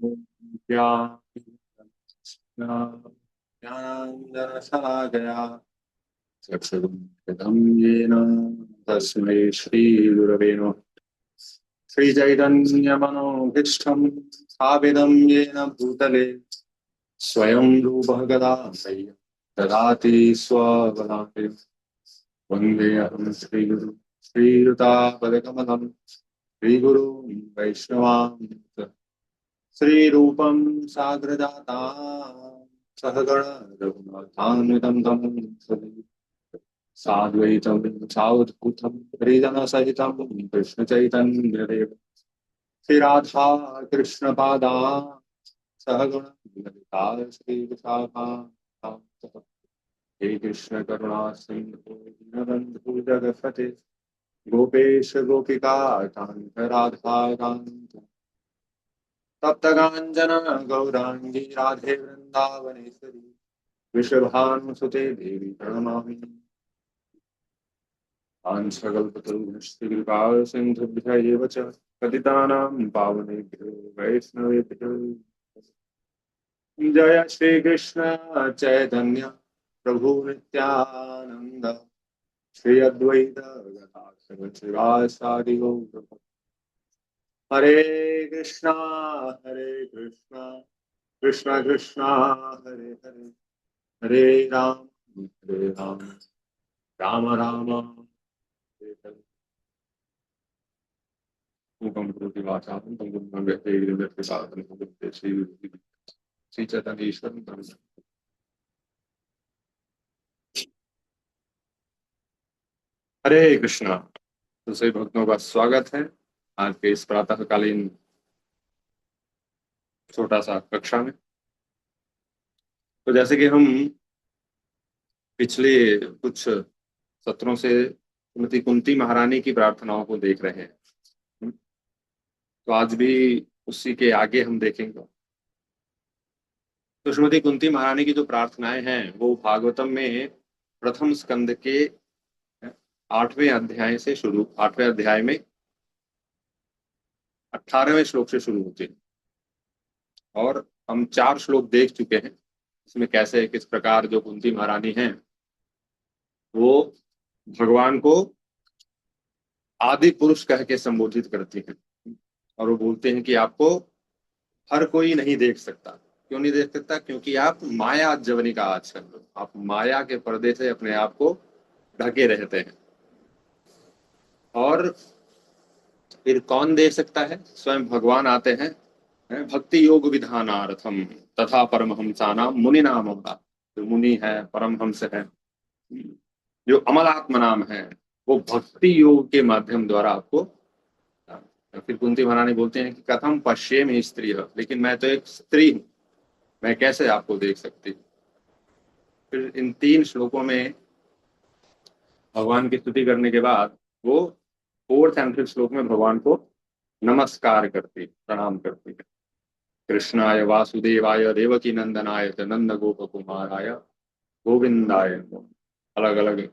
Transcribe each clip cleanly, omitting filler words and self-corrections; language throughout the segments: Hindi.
ज्ञानाञ्जनशलाकया चक्षुरुन्मिलितं येन तस्मै श्रीगुरवे नमः। श्रीचैतन्यमनोभीष्टं स्थापितं येन भूतले स्वयं रूपः गदाधर्य ददाति स्वपदान्ते। वन्देऽहं श्रीगुरुं श्रीयुतापदकमलं श्रीगुरुं वैष्णवां श्रीरूपं साग्रजातां सहगण रघुनाथान्वितं तं साद्वैतं सावधूतं हरिजनसहितं कृष्णचैतन्यदेव श्रीराधा कृष्णपादां सहगण ललिता श्रीविशाखां। हे कृष्ण करुणा सिंधु दीनबन्धु जगत्पते गोपेश गोपिका कान्त राधा कान्त तप्तकाञ्चन गौराङ्गी राधे वृन्दावनेश्वरी वृषभानुसुते देवी प्रणमामि। आंशकल्पतरुभ्यश्च सिन्धुभ्य एव च पतितानां पावनेभ्यो वैष्णवेभ्यो जय श्री कृष्ण चैतन्य प्रभु नित्यानंद श्री अद्वैत गदाधर श्रीवासादि गौर। हरे कृष्णा कृष्णा कृष्णा हरे हरे हरे राम राम राम हरे हरे। मूकं करोति वाचालं पंगुं लंघयते गिरिं यत्कृपातमहं वन्दे श्रीचैतन्येश्वरं परम। हरे कृष्णा। तो सभी भक्तों का स्वागत है आज के इस प्रातःकालीन छोटा सा कक्षा में। तो जैसे कि हम पिछले कुछ सत्रों से श्रीमती कुंती महारानी की प्रार्थनाओं को देख रहे हैं, तो आज भी उसी के आगे हम देखेंगे। तो श्रीमती कुंती महारानी की जो प्रार्थनाएं हैं वो भागवतम में प्रथम स्कंद के 8वें अध्याय में 18वें श्लोक से शुरू होती है। और हम 4 श्लोक देख चुके हैं इसमें कैसे किस प्रकार जो कुंती महारानी हैं वो भगवान को आदि पुरुष कह के संबोधित करती हैं। और वो बोलते हैं कि आपको हर कोई नहीं देख सकता। क्यों नहीं देख सकता? क्योंकि आप माया जवनी का आचरण हो, आप माया के पर्दे से अपने आप को ढके रहते हैं। और फिर कौन देख सकता है? स्वयं भगवान आते हैं भक्ति योग विधानार्थम तथा परमहंसानाम मुनि नाम होगा। जो मुनि है, परमहंस है, जो अमलात्म नाम है, वो भक्ति योग के माध्यम द्वारा आपको। फिर कुंती महारानी बोलते हैं कि कथम पश्येमि स्त्री, लेकिन मैं तो एक स्त्री हूं, मैं कैसे आपको देख सकती हूँ। फिर इन 3 श्लोकों में भगवान की स्तुति करने के बाद वो 4th and 5th श्लोक में भगवान को नमस्कार करती, प्रणाम करती है। कृष्णाय वासुदेवाय देवकी नंदनाय च नंद गोप कुमाराय गोविंदाय नमः। अलग अलग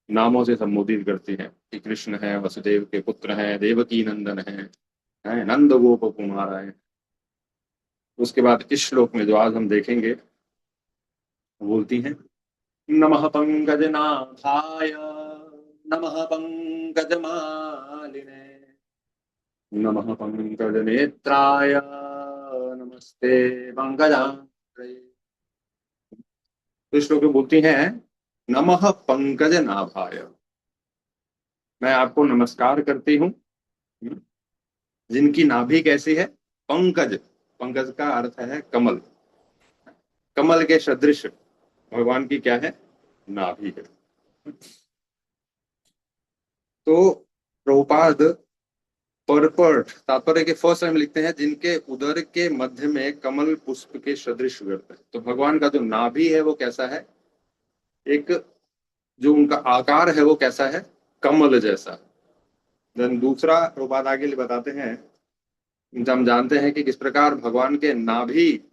नामों से संबोधित करती है कि कृष्ण है, वसुदेव के पुत्र हैं, देवकी नंदन है, नंद गोप कुमाराय। उसके बाद इस श्लोक में जो आज हम देखेंगे बोलती हैं नमः पंकजनाथाय नमः पंकजमालिने नमः पंकजनेत्राय नमस्ते पंकजांग्रये। तो श्लोक में बोलती हैं नमः पंकज नाभाय, मैं आपको नमस्कार करती हूँ जिनकी नाभि कैसी है? पंकज। पंकज का अर्थ है कमल। कमल के सदृश भगवान की क्या है? नाभि है। तो प्रभुपाद परपट तात्पर्य के फर्स्ट टाइम लिखते हैं जिनके उदर के मध्य में कमल पुष्प के सदृश व्यक्त है। तो भगवान का जो नाभि है वो कैसा है? एक जो उनका आकार है वो कैसा है? कमल जैसा। देन दूसरा प्रभुपाद आगे बताते हैं, हम जानते हैं कि किस प्रकार भगवान के नाभि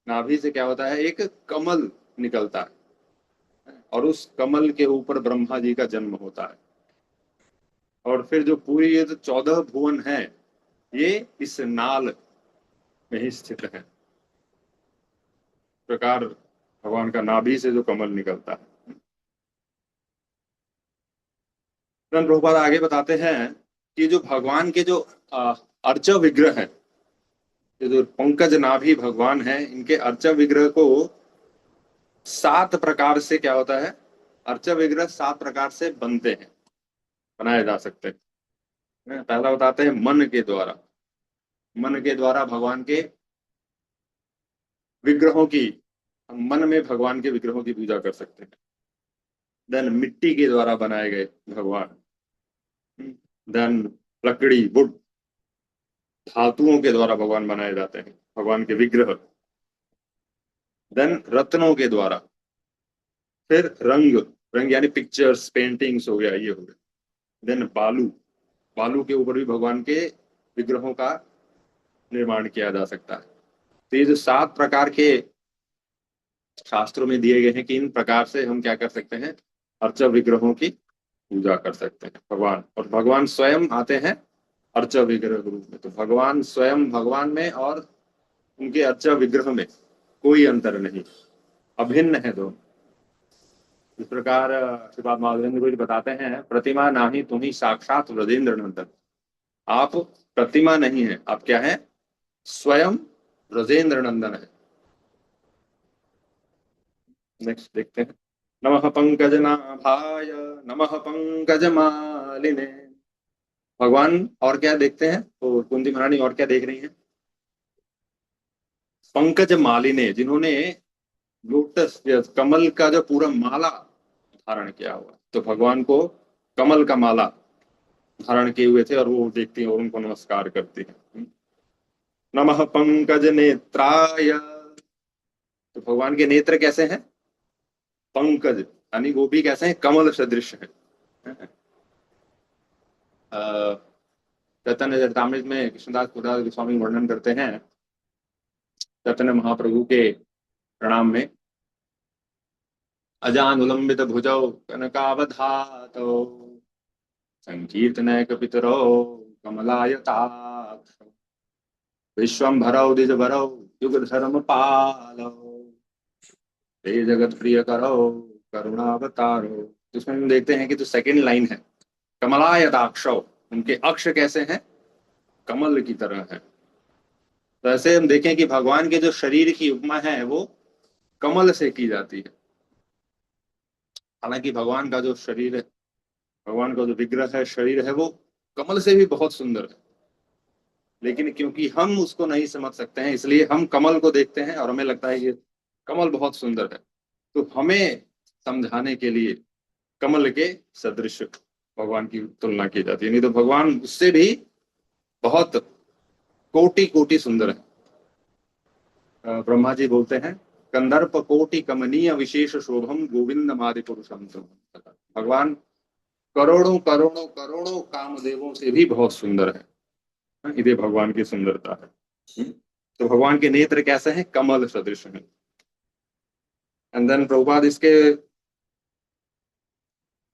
नाभि से क्या होता है? एक कमल निकलता है और उस कमल के ऊपर ब्रह्मा जी का जन्म होता है। और फिर जो पूरी ये जो 14 भुवन है ये इस नाल में ही स्थित है। प्रकार भगवान का नाभि से जो कमल निकलता है। प्रभुपाद आगे बताते हैं कि जो भगवान के जो अर्च विग्रह है, ये जो पंकज नाभि भगवान है, इनके अर्च विग्रह को 7 प्रकार से क्या होता है, अर्च विग्रह 7 प्रकार से बनते हैं, बनाए जा सकते हैं। पहला बताते हैं मन के द्वारा। मन के द्वारा भगवान के विग्रहों की, हम मन में भगवान के विग्रहों की पूजा कर सकते हैं। देन मिट्टी के द्वारा बनाए गए भगवान। देन लकड़ी, वुड, धातुओं के द्वारा भगवान बनाए जाते हैं, भगवान के विग्रह। देन रत्नों के द्वारा। फिर रंग, रंग यानी पिक्चर्स, पेंटिंग्स हो गया, ये हो गया। देन बालू, बालू के ऊपर भी भगवान के विग्रहों का निर्माण किया जा सकता है। तो ये जो 7 प्रकार के शास्त्रों में दिए गए हैं कि इन प्रकार से हम क्या कर सकते हैं, अर्च विग्रहों की पूजा कर सकते हैं भगवान। और भगवान स्वयं आते हैं अर्च विग्रह के रूप में। तो भगवान स्वयं, भगवान में और उनके अर्च विग्रह में कोई अंतर नहीं, अभिन्न है दोनों। इस प्रकार श्रीपाद माधवेंद्र गुरु जी बताते हैं, प्रतिमा नाही तुम्ही साक्षात ब्रजेंद्र नंदन। आप प्रतिमा नहीं है, आप क्या है, स्वयं ब्रजेंद्र नंदन है। नेक्स्ट देखते हैं। नमः पंकजनाभाय नमः पंकजमालिने। भगवान और क्या देखते हैं, तो कुंती महारानी और क्या देख रही हैं, पंकज मालिने, जिन्होंने लोटस कमल का जो पूरा माला धारण किया हुआ, तो भगवान को कमल का माला धारण किए हुए थे और वो देखती हैं और उनको नमस्कार करती हैं। नमः पंकज नेत्राय, तो भगवान के नेत्र कैसे हैं, पंकज, यानी वो भी कैसे हैं, कमल सदृश है। चैतन्य चरितामृत में कृष्णदास कविराज गोस्वामी वर्णन करते हैं, चैतन्य महाप्रभु के प्रणाम में, अजानुलंबित भुजौ कनकावधातौ संकीर्तनैक पितरौ कमलायताक्ष विश्वम्भरौ द्विजभरौ युगधर्म पालौ हे जगत प्रिय करो करुणावतारो। जिसमें हम देखते हैं कि जो सेकंड लाइन है, कमलायताक्षौ, उनके अक्ष कैसे हैं, कमल की तरह है। तो ऐसे हम देखें कि भगवान के जो शरीर की उपमा है वो कमल से की जाती है। हालांकि भगवान का जो शरीर है, भगवान का जो विग्रह है, शरीर है, वो कमल से भी बहुत सुंदर है, लेकिन क्योंकि हम उसको नहीं समझ सकते हैं, इसलिए हम कमल को देखते हैं और हमें लगता है ये कमल बहुत सुंदर है। तो हमें समझाने के लिए कमल के सदृश भगवान की तुलना की जाती है, नहीं तो भगवान उससे भी बहुत कोटि कोटि सुंदर है। ब्रह्मा जी बोलते हैं, कंदर्प कोटि कमनीय विशेष शोभम गोविंद मादि पुरुषम। भगवान करोड़ों करोड़ों करोड़ों कामदेवों से भी बहुत सुंदर है। इधे भगवान की सुंदरता है। तो भगवान के नेत्र कैसे हैं, कमल सदृश हैं। एंड देन प्रभुपाद इसके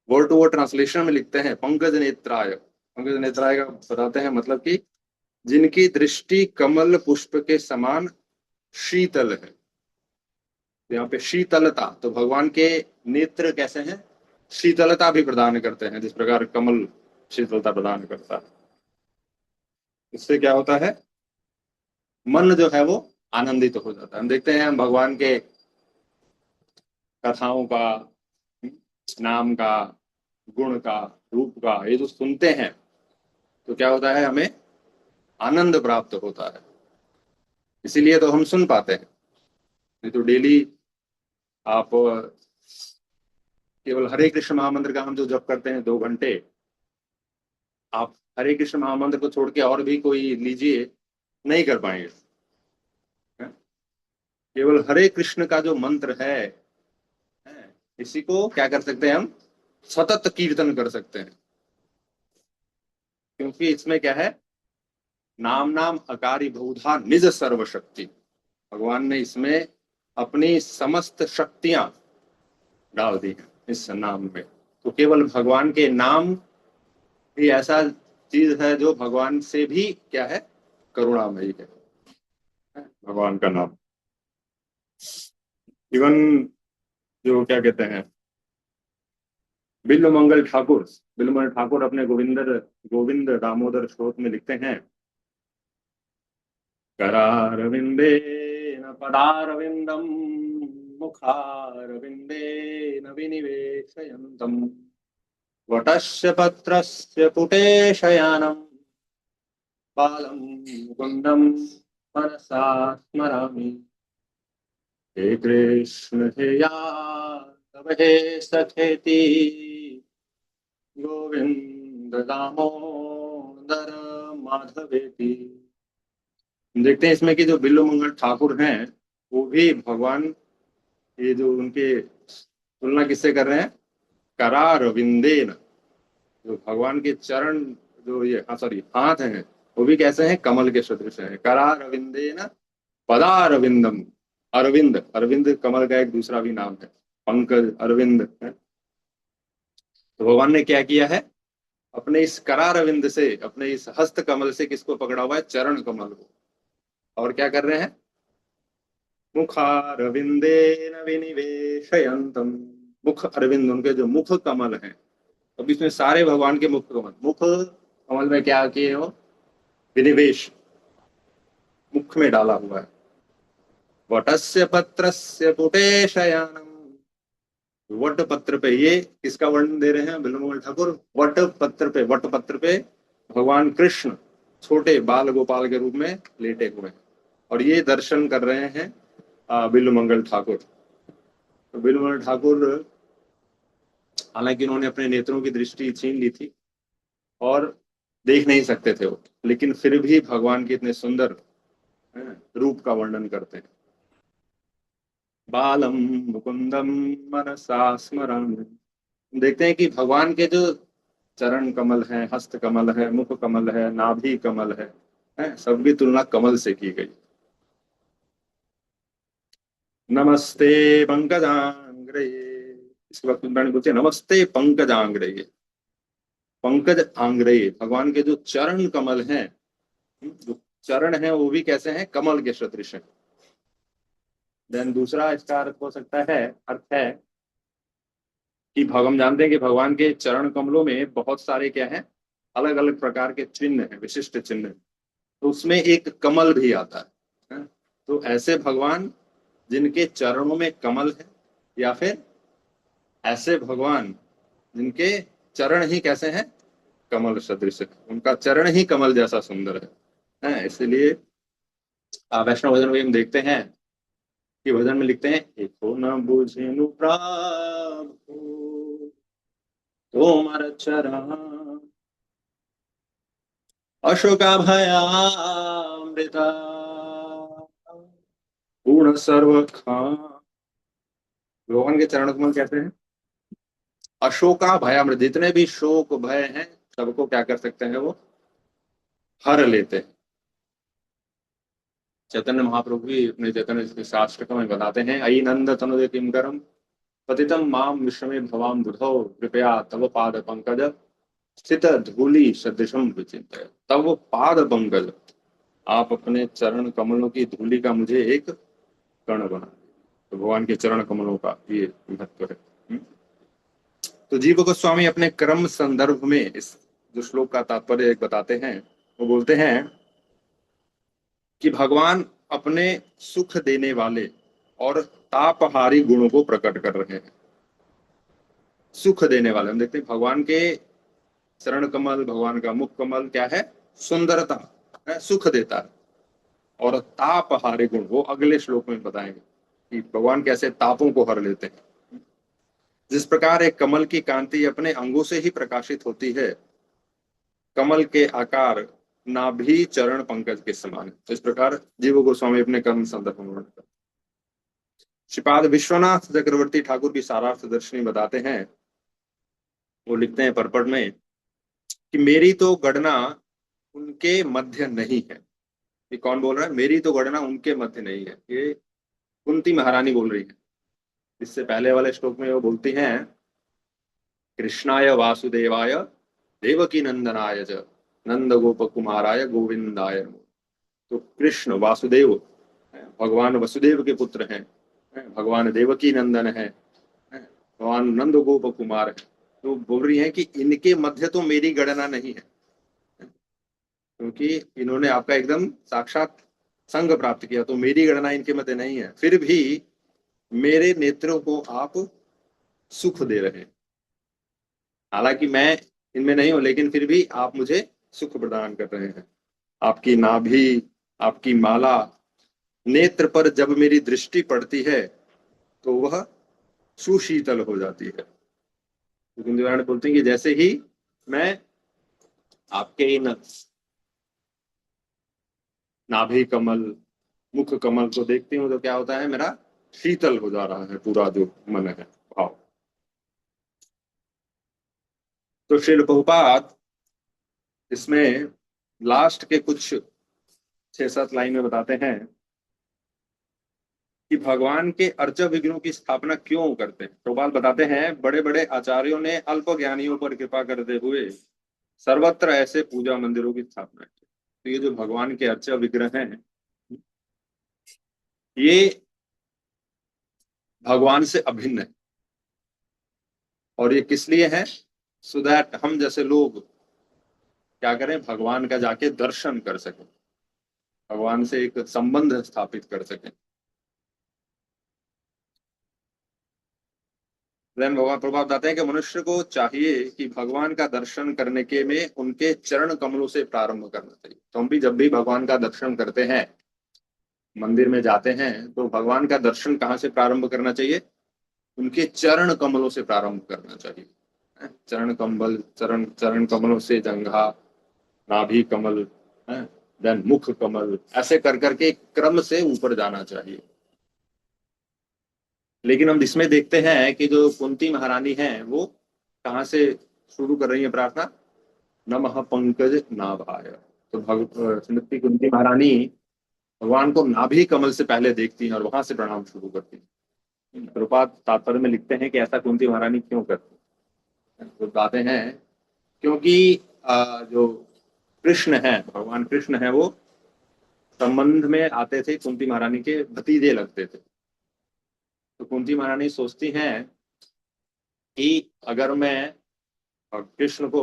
वर्ड टू वर्ड ट्रांसलेशन में लिखते हैं, पंकज नेत्राय, पंकज नेत्राय का बताते हैं मतलब कि जिनकी दृष्टि कमल पुष्प के समान शीतल है। यहाँ पे शीतलता, तो भगवान के नेत्र कैसे हैं, शीतलता भी प्रदान करते हैं, जिस प्रकार कमल शीतलता प्रदान करता है। इससे क्या होता है, मन जो है वो आनंदित तो हो जाता है। हम देखते हैं, हम भगवान के कथाओं का, नाम का, गुण का, रूप का ये जो सुनते हैं, तो क्या होता है, हमें आनंद प्राप्त होता है। इसीलिए तो हम सुन पाते हैं, नहीं तो डेली आप केवल हरे कृष्ण महामंत्र का हम जो जप करते हैं 2 घंटे, आप हरे कृष्ण महामंत्र को छोड़ के और भी कोई लीजिए, नहीं कर पाएंगे। केवल हरे कृष्ण का जो मंत्र है, इसी को क्या कर सकते हैं, हम सतत कीर्तन कर सकते हैं, क्योंकि इसमें क्या है, नाम नाम अकारी बहुधा निज सर्वशक्ति। भगवान ने इसमें अपनी समस्त शक्तियां डाल दी हैं इस नाम में। तो केवल भगवान के नाम भी ऐसा चीज है जो भगवान से भी क्या है, करुणामयी है। भगवान का नाम। इवन जो क्या कहते हैं, बिल्वमंगल ठाकुर, बिल्वमंगल ठाकुर अपने गोविंद दामोदर स्त्रोत्र में लिखते हैं, करारविंदे न पदारविंदम मुखारविंदे न विनिवेशयन्तम वटस्य पत्रस्य पुटे शयानम् बालं मुकुन्दं मनसा स्मरामि। हे कृष्ण हे यादव हे सखेति गोविंद दामोदर माधवेति। देखते हैं इसमें कि जो बिल्व मंगल ठाकुर हैं वो भी भगवान, ये जो उनके तुलना किससे कर रहे हैं, करार विंदेन, जो भगवान के चरण, जो ये सॉरी हाथ हैं, वो भी कैसे हैं, कमल के सदृश हैं। करार विंदेन पदारविंदम, अरविंद, अरविंद कमल का एक दूसरा भी नाम है, पंकज अरविंद है। तो भगवान ने क्या किया है, अपने इस करार विंद से, अपने इस हस्त कमल से किसको पकड़ा हुआ है, चरण कमल को। और क्या कर रहे हैं, मुखारविंदेन विनिवेशयन्तम, मुख अरविंद, उनके जो मुख कमल हैं। अब इसमें सारे भगवान के मुख कमल, मुख कमल में क्या किए हो, विनिवेश, मुख में डाला हुआ है। वटस्य पत्रस्य पुटे शयानम, वट पत्र पे, ये किसका वर्णन दे रहे हैं बिल्वमंगल ठाकुर, वट पत्र पे, वट पत्र पे भगवान कृष्ण छोटे बाल गोपाल के रूप में लेटे हुए हैं, और ये दर्शन कर रहे हैं बिल्वमंगल ठाकुर। तो बिल्वमंगल ठाकुर, हालांकि उन्होंने अपने नेत्रों की दृष्टि छीन ली थी और देख नहीं सकते थे वो, लेकिन फिर भी भगवान के इतने सुंदर रूप का वर्णन करते हैं। बालम मुकुंदम मनसा स्मरामि। देखते हैं कि भगवान के जो चरण कमल है, हस्त कमल है, मुख कमल है, नाभि कमल है, सबकी तुलना कमल से की गई। नमस्ते पंकजांग्रये, इसके बाद कुंदरानी बोलते हैं नमस्ते पंकजांग्रये। पंकज आंग्रये, भगवान के जो चरण कमल हैं, जो चरण है वो भी कैसे हैं, कमल के सदृश हैं। देन दूसरा इसका अर्थ हो सकता है, अर्थ है कि हम जानते हैं कि भगवान के चरण कमलों में बहुत सारे क्या है, अलग अलग प्रकार के चिन्ह हैं, विशिष्ट चिन्ह। तो उसमें एक कमल भी आता है। तो ऐसे भगवान जिनके चरणों में कमल है, या फिर ऐसे भगवान जिनके चरण ही कैसे हैं, कमल सदृश है, उनका चरण ही कमल जैसा सुंदर है। इसलिए वैष्णव भजन में हम देखते हैं कि भजन में लिखते हैं, एको न बुझेनु प्रभु तोमर चरण अशोकाभयामृता पूर्ण सर्व खा। भगवान के चरण कमल कहते हैं अशोका भयामृत, जितने भी शोक भय हैं सबको क्या कर सकते हैं, वो हर लेते हैं। चैतन्य महाप्रभु भी अपने चैतन्य शास्त्र में बताते हैं, अयि नंद तनुदे किंकरम पतितम माम विश्रमे भवाम बुधौ कृपया तव पाद पंकज स्थित धूलि सदृशम विचिंत। तव पाद पंकज, आप अपने चरण कमलों की धूलि का मुझे एक कण बना। तो भगवान के चरण कमलों का ये महत्व है। तो जीव गोस्वामी अपने क्रम संदर्भ में इस जो श्लोक का तात्पर्य एक बताते हैं, वो बोलते हैं कि भगवान अपने सुख देने वाले और तापहारी गुणों को प्रकट कर रहे हैं। सुख देने वाले, हम देखते हैं भगवान के चरण कमल, भगवान का मुख कमल क्या है, सुंदरता है, सुख देता है। और तापहारी गुण वो अगले श्लोक में बताएंगे कि भगवान कैसे तापों को हर लेते हैं। जिस प्रकार एक कमल की कांति अपने अंगों से ही प्रकाशित होती है, कमल के आकार नाभि चरण पंकज के समान है। तो इस प्रकार जीव गोस्वामी अपने कर्म संदर्भ में वर्णन करते हैं। श्रीपाद विश्वनाथ चक्रवर्ती ठाकुर की सारार्थ दर्शनी बताते हैं, वो लिखते हैं परपट में कि मेरी तो गणना उनके मध्य नहीं है। ये कौन बोल रहा है, मेरी तो गणना उनके मध्य नहीं है, ये कुंती महारानी बोल रही है। इससे पहले वाले श्लोक में वो बोलती हैं, कृष्णाय वासुदेवाय देवकी नंदनाय च नंद गोप कुमाराय गोविंदाय नमः। तो कृष्ण वासुदेव भगवान वसुदेव के पुत्र हैं, भगवान देवकी नंदन है, भगवान नंद गोप कुमार है। तो बोल रही हैं कि इनके मध्य तो मेरी गणना नहीं है, क्योंकि इन्होंने आपका एकदम साक्षात संग प्राप्त किया, तो मेरी गणना इनके मध्य नहीं है। फिर भी मेरे नेत्रों को आप सुख दे रहे हैं, हालांकि मैं इनमें नहीं हूं, लेकिन फिर भी आप मुझे सुख प्रदान कर रहे हैं। आपकी नाभि, आपकी माला नेत्र पर जब मेरी दृष्टि पड़ती है तो वह सुशीतल हो जाती है। तो कुंती महारानी बोलती हैं कि जैसे ही मैं आपके इन नाभि कमल, मुख कमल को देखती हूँ तो क्या होता है, मेरा शीतल हो जा रहा है पूरा जो मन है, भाव। तो श्रील प्रभुपाद इसमें लास्ट के कुछ 6-7 लाइन में बताते हैं कि भगवान के अर्च विग्रहों की स्थापना क्यों करते हैं। प्रभुपाद बताते हैं, बड़े बड़े आचार्यों ने अल्प ज्ञानियों पर कृपा करते हुए सर्वत्र ऐसे पूजा मंदिरों की स्थापना की। तो ये जो भगवान के अर्च विग्रह हैं, ये भगवान से अभिन्न है। और ये किस लिए है? सो दैट हम जैसे लोग क्या करें, भगवान का जाके दर्शन कर सकें, भगवान से एक संबंध स्थापित कर सकें। देन भगवान प्रभुपाद बताते हैं कि मनुष्य को चाहिए कि भगवान का दर्शन करने के में उनके चरण कमलों से प्रारंभ करना चाहिए। तो हम भी जब भी भगवान का दर्शन करते हैं, मंदिर में जाते हैं, तो भगवान का दर्शन कहाँ से प्रारंभ करना चाहिए? उनके चरण कमलों से प्रारंभ करना चाहिए। चरण कमल, चरण चरण कमलों से जंघा, नाभि कमल, देन मुख कमल, ऐसे कर करके क्रम से ऊपर जाना चाहिए। लेकिन हम इसमें देखते हैं कि जो कुंती महारानी है वो कहाँ से शुरू कर रही है प्रार्थना? नमः पंकज नाभाय। तो श्रीमती कुंती महारानी भगवान को नाभि कमल से पहले देखती हैं और वहां से प्रणाम शुरू करती हैं। प्रभुपाद तात्पर्य में लिखते हैं कि ऐसा कुंती महारानी क्यों करती है। तो बताते हैं क्योंकि जो कृष्ण है, भगवान कृष्ण है, वो संबंध में आते थे, कुंती महारानी के भतीजे लगते थे। तो कुंती महारानी सोचती हैं कि अगर मैं कृष्ण को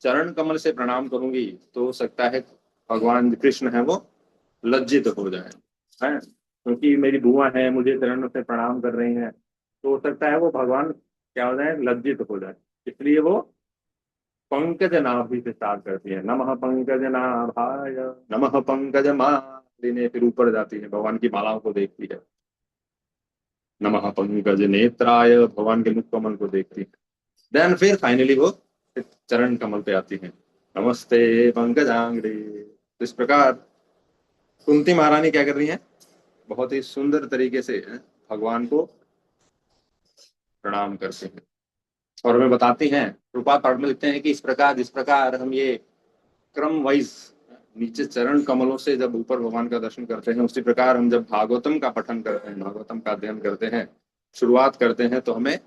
चरण कमल से प्रणाम करूंगी तो हो सकता है भगवान कृष्ण है वो लज्जित हो जाए, है, क्योंकि मेरी बुआ है, मुझे चरण से प्रणाम कर रही हैं, तो हो सकता है वो भगवान क्या हो जाए, लज्जित हो जाए। इसलिए वो पंकज नाभि से स्टार्ट करती है, नमः पंकज नाभाय, नमः पंकज मालिने, फिर ऊपर जाती है, भगवान की मालाओं को देखती है, नमः पंकज नेत्राय, भगवान के मुख कमल को देखती है। देन फिर फाइनली वो चरण कमल पे आती है, नमस्ते पंकजांग्री। तो इस प्रकार कुंती महारानी क्या कर रही है, बहुत ही सुंदर तरीके से भगवान को प्रणाम करते हैं। और हमें बताती हैं, रूपा पाठ में लिखते हैं कि इस प्रकार, जिस प्रकार हम ये क्रम वाइज नीचे चरण कमलों से जब ऊपर भगवान का दर्शन करते हैं, उसी प्रकार हम जब भागवतम का पठन करते हैं, भागवतम का अध्ययन करते हैं, शुरुआत करते हैं, तो हमें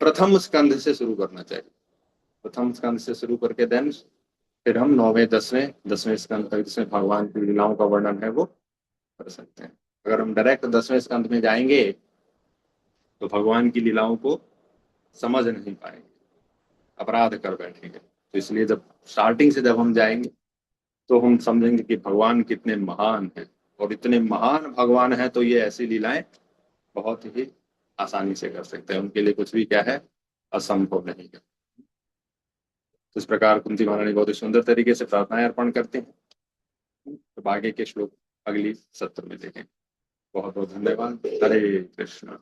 प्रथम स्कंध से शुरू करना चाहिए। प्रथम स्कंध से शुरू करके देन फिर हम 9वें 10वें स्कंध तक जिसमें भगवान की लीलाओं का वर्णन है वो कर सकते हैं। अगर हम डायरेक्ट 10वें स्कंध में जाएंगे तो भगवान की लीलाओं को समझ नहीं पाएंगे, अपराध कर बैठेंगे। तो इसलिए जब स्टार्टिंग से जब हम जाएंगे तो हम समझेंगे कि भगवान कितने महान हैं, और इतने महान भगवान हैं तो ये ऐसी लीलाएं बहुत ही आसानी से कर सकते हैं, उनके लिए कुछ भी क्या है, असंभव नहीं है। तो इस प्रकार कुंती महारानी बहुत ही सुंदर तरीके से प्रार्थनाएं अर्पण करते हैं। तो आगे के श्लोक अगली सत्र में देखें। बहुत बहुत धन्यवाद। हरे कृष्ण।